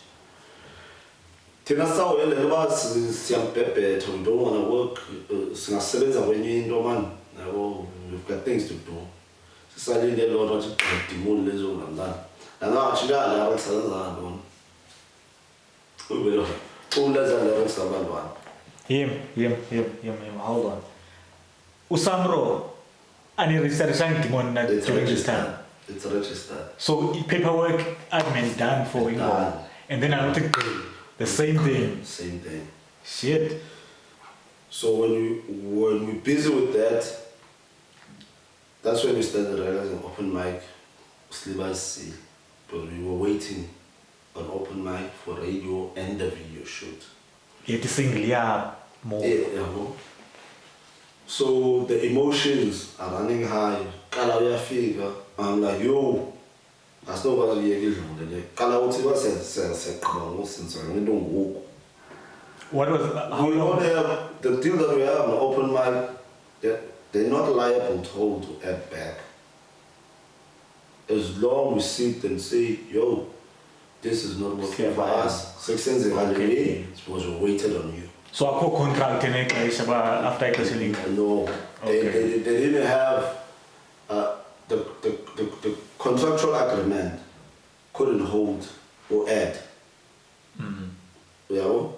Tina saw and the was young Pepe, we don't want to work, Singasebenza when you're in Roman. We've got things to do. Suddenly they don't want to get the moon lezo and that. And now actually I have a salon. We will pull less than the rest of one. Him, hold on. Usamro, and researching during this time. It's registered. So paperwork admin done for you, and then I don't think the same thing. Same thing. Shit. So when we're busy with that, that's when we started realizing open mic, Slivers, but we were waiting on open mic for radio and the video shoot. It's single, more. Yeah. So the emotions are running high. Kalawa figure. I'm like, yo, that's not what we Kalawa said, come on, since we don't walk. What was how long? The deal that we have on the open mic, they're not liable to hold to add back. As long as we sit and say, yo, this is not working for us. 6 cents it's supposed to waited on you. So I put contract in it after I No, they didn't have the contractual agreement couldn't hold or add. You know,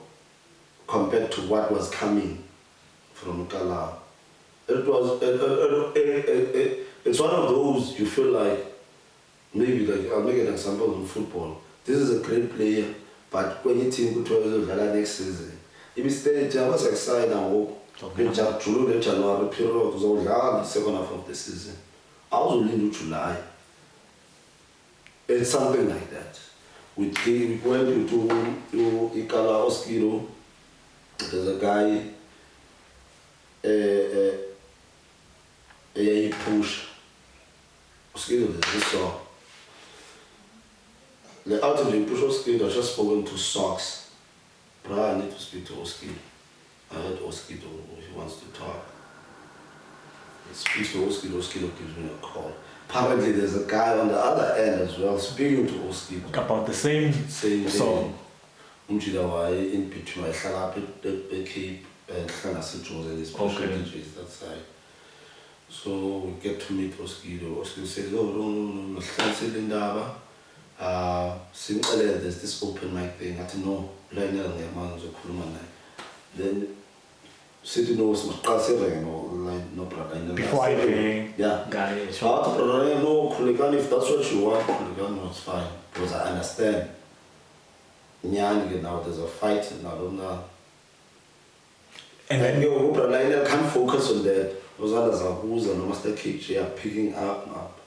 compared to what was coming from Kalawa. It's one of those you feel like, maybe like, I'll make an example in football. This is a great player, but when you think to the next season, if you stay, I was excited and July, January period was all the second half of the season. I was only in July. It's something like that. We went into Kalawa Skido. There's a guy he push Skido, there's this song. The outage in push Skido, I just spoken to Socks. But I need to speak to Oskido. I heard Oskido, he wants to talk. He speaks to Oskido, Oskido gives me a call. Apparently there's a guy on the other end as well speaking to Oskido. About the same song. Umjidawai in between, I hlala up at Cape and hlala seJozi and special DJs that side. So we get to meet Oskido. Oskido says, oh no, there's this open mic thing. I don't know, then City knows no brother. Before I pay, yeah. Guy, sure. No, if that's what you want, it's fine. Because I understand. Now there's a fight now. And then you can't focus on that. Those others are who's and Master Cage, they are picking up.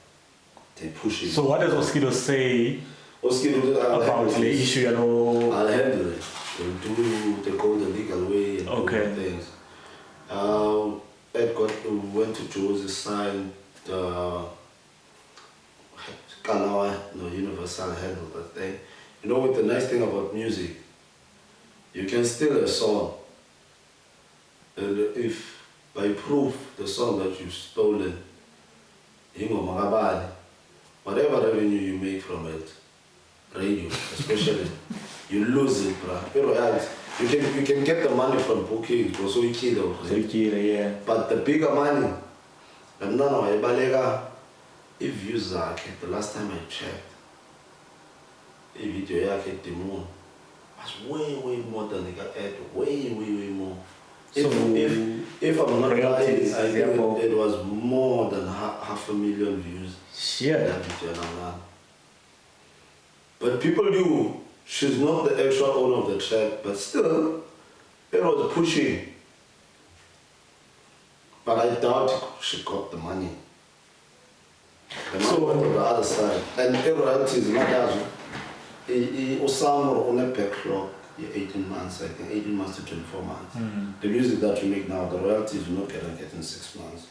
They push it. So what does Oskido say about the issue? I'll handle it. They go the legal way and do things. Ed went to Joseph, signed Kalawa, Universal handled that thing. You know what the nice thing about music? You can steal a song, and if by proof the song that you've stolen, whatever revenue you make from it, radio especially, you lose it, bruh. You can get the money from booking, so you kill yeah. But the bigger money, if views are the last time I checked, a video demo was way more than they got add, way more. If I'm not lying, I think it was more than 500,000 views. Shit. That video now. But people knew she's not the actual owner of the track, but still, it was pushing. But I doubt she got the money. The money went on the other side. And the royalties, Osama on a backlog, 18 months, I think, 18 months to 24 months. The music that you make now, the royalties you're not gonna get in 6 months.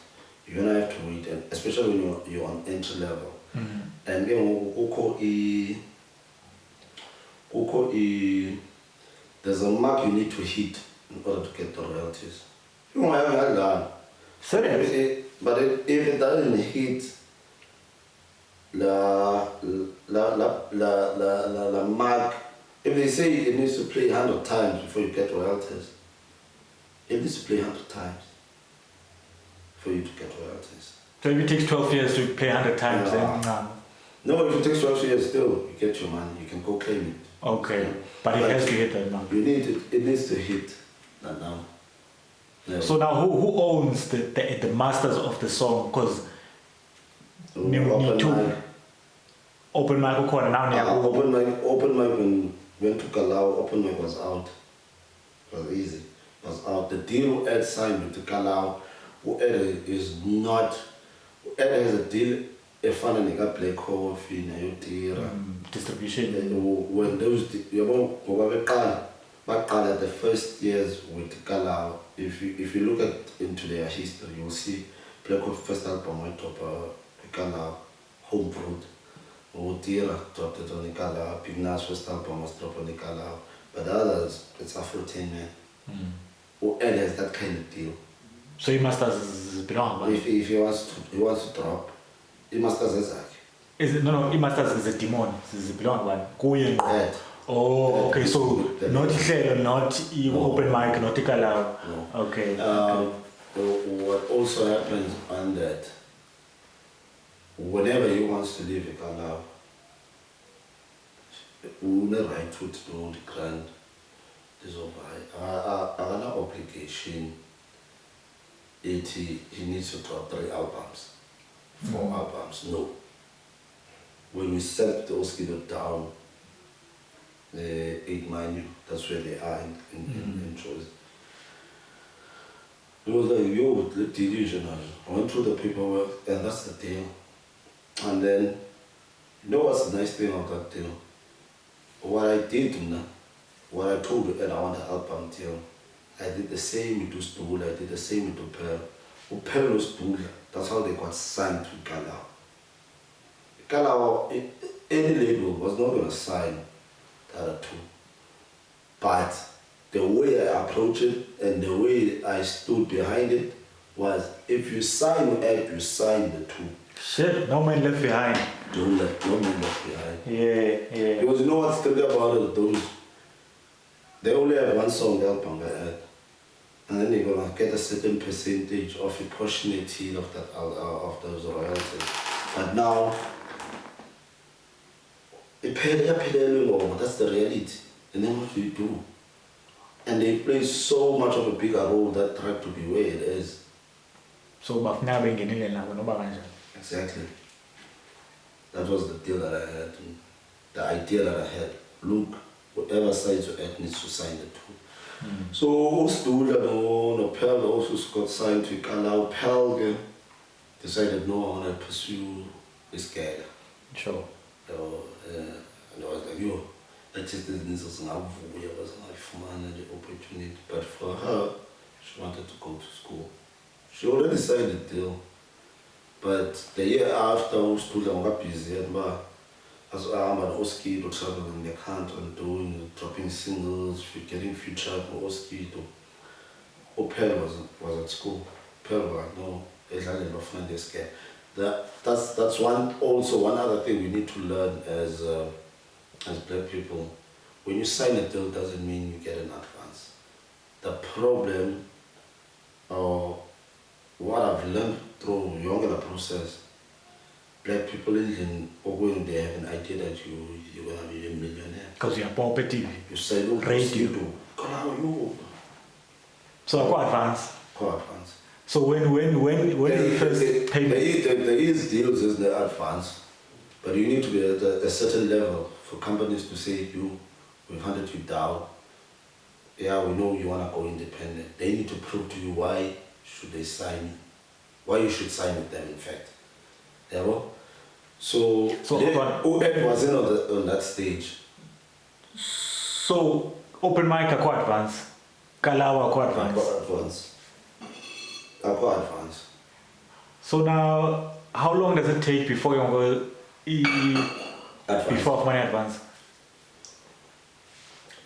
You're gonna have to wait, and especially when you're on entry level. And there's a mark you need to hit in order to get the royalties. You know, I haven't done. Serious? But if it doesn't hit la mark, if they say it needs to play 100 times before you get royalties, it needs to play 100 times for you to get royalties. So if it takes 12 years to play 100 times, then no, if it takes 12 years still, you get your money, you can go claim it. Okay, but it has to hit that now. You need it needs to hit that now. Yeah. So now who owns the masters of the song? Because open mic open mic when went to Kalawa, open mic was out. It was easy. It was out. The deal Ed signed with Kalawa, who Ed is not, Ed has a deal. If I got Black Coffee, distribution. When those the first years with Kalawa, if you look into their history, you'll see Black Coffee first album went up Kalawa, Homebrewed. Tira dropped it on Kalawa, Big Nas first album was dropped on Kalawa. But the others, it's Afro-10 man. Who Ed has that kind of deal. So he masters belong. If he wants to drop. Imasters is it no Imasters is a demon. Is a belong one. Going. Oh, okay. So not Hlelo, not open mic, not Kalawa. No. Okay. What also happens on that, whenever he wants to leave a Kalawa, we have right to know the grant is over. I have an obligation. He needs to drop 3 albums. 4 albums, no. When we set those kids down, 8 Manu, that's where they are in Jazmee. It was like, yo, the delusion. I went through the paperwork, and that's the deal. And then, you know what's the nice thing about that deal? What I did, what I told Ed I want to help until I did the same with Stool, I did the same with Pearl. Pearl was Stool, that's how they got signed to Kalawa. Kalawa, any label was not going to sign the other two. But the way I approached it and the way I stood behind it was, if you sign Ed, you sign the two. Shit, no man left behind. No man left behind. Yeah. Because you know what's the thing about it, those, they only have one song album by Ed. And then they're gonna get a certain percentage of a portionality of that of those royalties. But now, that's the reality. And then what do you do? And they play so much of a bigger role that tried to be where it is. So bafuna bengenile nabo noba kanjani. Exactly. That was the deal that I had. The idea that I had. Look, whatever side you at needs to sign the two. So Stula no Pearl also got signed to Kalawa. Pearl decided no, I want to pursue this guy. Sure. And I was like, yo, that just didn't the opportunity. But for her, she wanted to go to school. She already signed the deal. But the year after, Stula got busy. As I'm an Oski to travel in the country and dropping singles, getting featured for Oski to. Pearl was at school. Pearl was like, no, it's not enough on this guy. That's one other thing we need to learn as black people. When you sign a deal, doesn't mean you get an advance. The problem, or what I've learned through younger process, black people when they have an idea that you're gonna be a millionaire. Because you're property. You say, no, radio. You. So quite advanced. Quite advanced. So when the first payment? There is deals as the advance, but you need to be at a certain level for companies to say, we've hunted you down. Yeah, we know you wanna go independent. They need to prove to you why should they sign you. Why you should sign with them, in fact. Yeah, well, so Ed wasn't on that stage. So open mic are quite advanced. Kalawa are quite advanced. Quite advanced. So now, how long does it take before you go before money advance?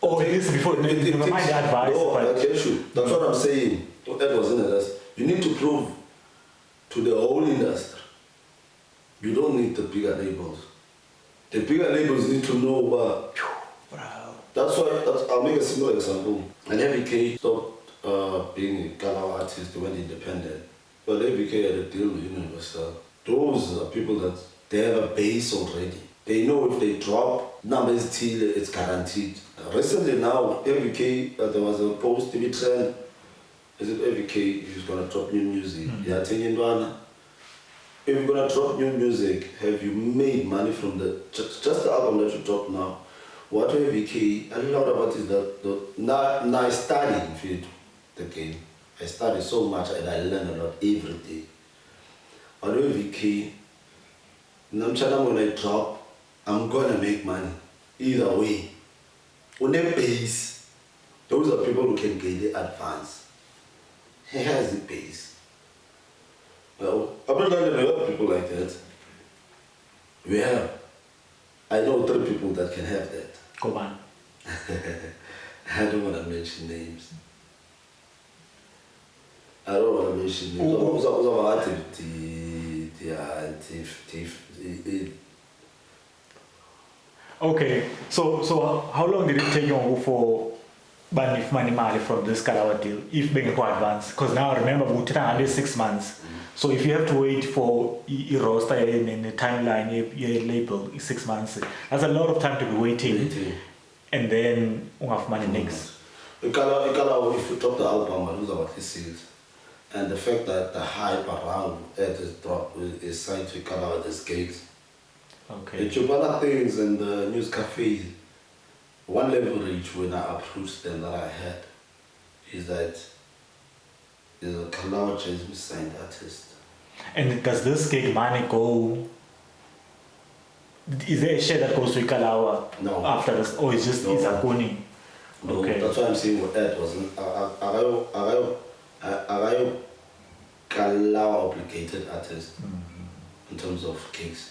Or at least before never mind the advice. No, I get you. That's what I'm saying. Ed was in it. You need to prove to the whole industry. You don't need the bigger labels. The bigger labels need to know about. That's why, I'll make a simple example. And MBK stopped being a Kalawa artist, they went independent. But MBK had a deal with Universal. Those are people that they have a base already. They know if they drop numbers till it's guaranteed. Recently now, MBK, there was a post to be trend. Is it MBK who's gonna drop new music? Yeah, if you're gonna drop new music, have you made money from just the album that you dropped now? What VK, a lot of it is that now I study the game. I study so much and I learn a lot every day. What VK, when I drop, I'm gonna make money. Either way. On the base, those are people who can get the advance. He has the base. Well, I'm not going to help people like that. We have. I know 3 people that can have that. Come on. I don't want to mention names. Okay, so how long did it take you for banif money from this Kalawa deal, if being quite advanced? Because now remember, we're under 6 months. So if you have to wait for a roster in a timeline, a label, 6 months, that's a lot of time to be waiting. And then we have money next. If you drop the album, I lose about his sales. And the fact that the hype around it is dropped is signed to Kalawa this gigs. Okay. The Chubana things and the news cafes, one leverage when I approached them that I had is that is a Kalawa Jezzmi signed artist. And does this gig money go? Is there a share that goes to Kalawa No. after this, or is just No. Izakuni? No, Okay. that's why I'm saying what Ed wasn't. Agayo Kalawa obligated artist in terms of gigs.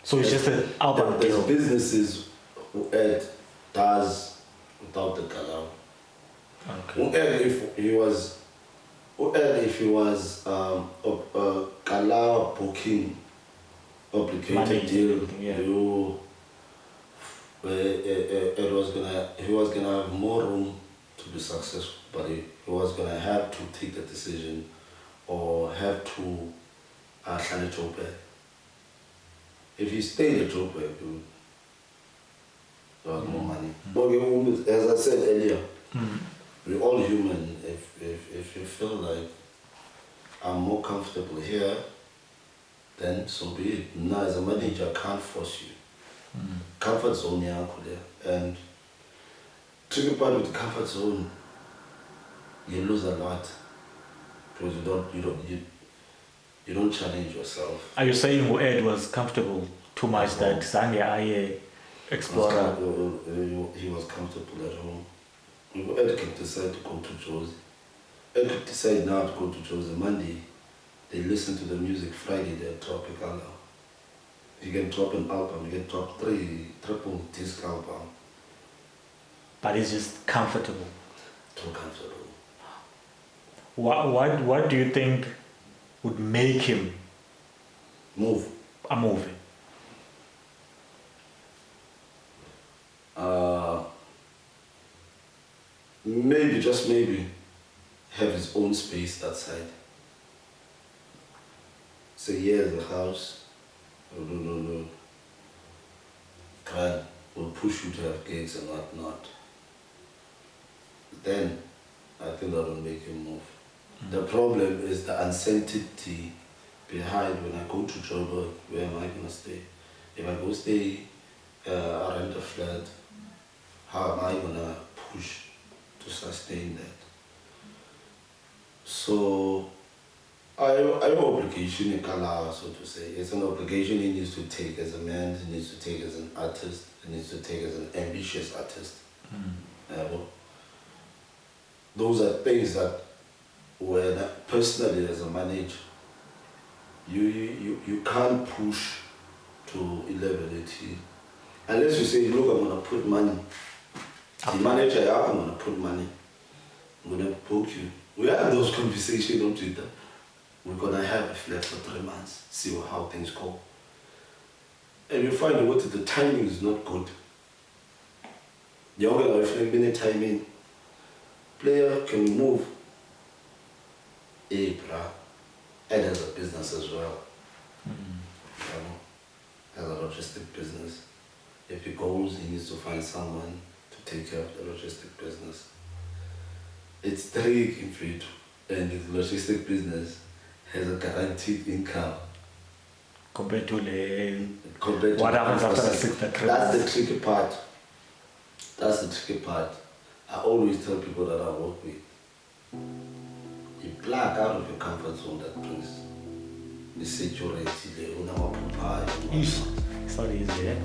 So it's just an album There's deal. businesses who Ed does without the Kalawa. Okay. Who Ed if he was Kalawa booking obligated Money, deal, yeah. he was gonna have more room to be successful, but he was gonna have to take the decision or have to hlala eJoburg. If he stayed at Joburg, there was more money. But as I said earlier, we're all human. If you feel like I'm more comfortable here, then so be it. Now, as a manager, I can't force you. Comfort zone, yeah, and tricky part with the comfort zone, you lose a lot because you don't challenge yourself. Are you saying Ed was comfortable too much that Zanga Aye Explorer? He was comfortable at home. Ed can decide to go to Josie. Ed could decide now to go to Josie Monday. They listen to the music. Friday they drop a color. You can drop an album. You can drop 3 triple disc album. But it's just comfortable. Too comfortable. What do you think would make him Move. a movie? Maybe, just maybe, have his own space that side. Say, here's the house. No. Crime will push you to have gigs and whatnot. Then, I think that will make him move. The problem is the uncertainty behind when I go to Joburg, where am I going to stay? If I go stay, I rent a flat, how am I going to push to sustain that? So, I have an obligation in Kalawa, so to say. It's an obligation he needs to take as a man, he needs to take as an artist, he needs to take as an ambitious artist. Those are things that, when personally as a manager, you can't push to 1180 unless you say, look, I'm gonna put money. The manager, I'm gonna put money. I'm gonna book you. We have those conversations on Twitter. We're gonna have a flat for 3 months, see how things go. And you find what the timing is not good. You're gonna have a minute timing. Player can move. And as a business as well. As a logistic business. If he goes, he needs to find someone to take care of the logistic business. It's tricky for you, and the logistic business has a guaranteed income. Compared to what happens after the 6 that That's the tricky part. That's the tricky part. I always tell people that I work with, you black out of your comfort zone that brings the security, the unamapupai. Sorry, is there?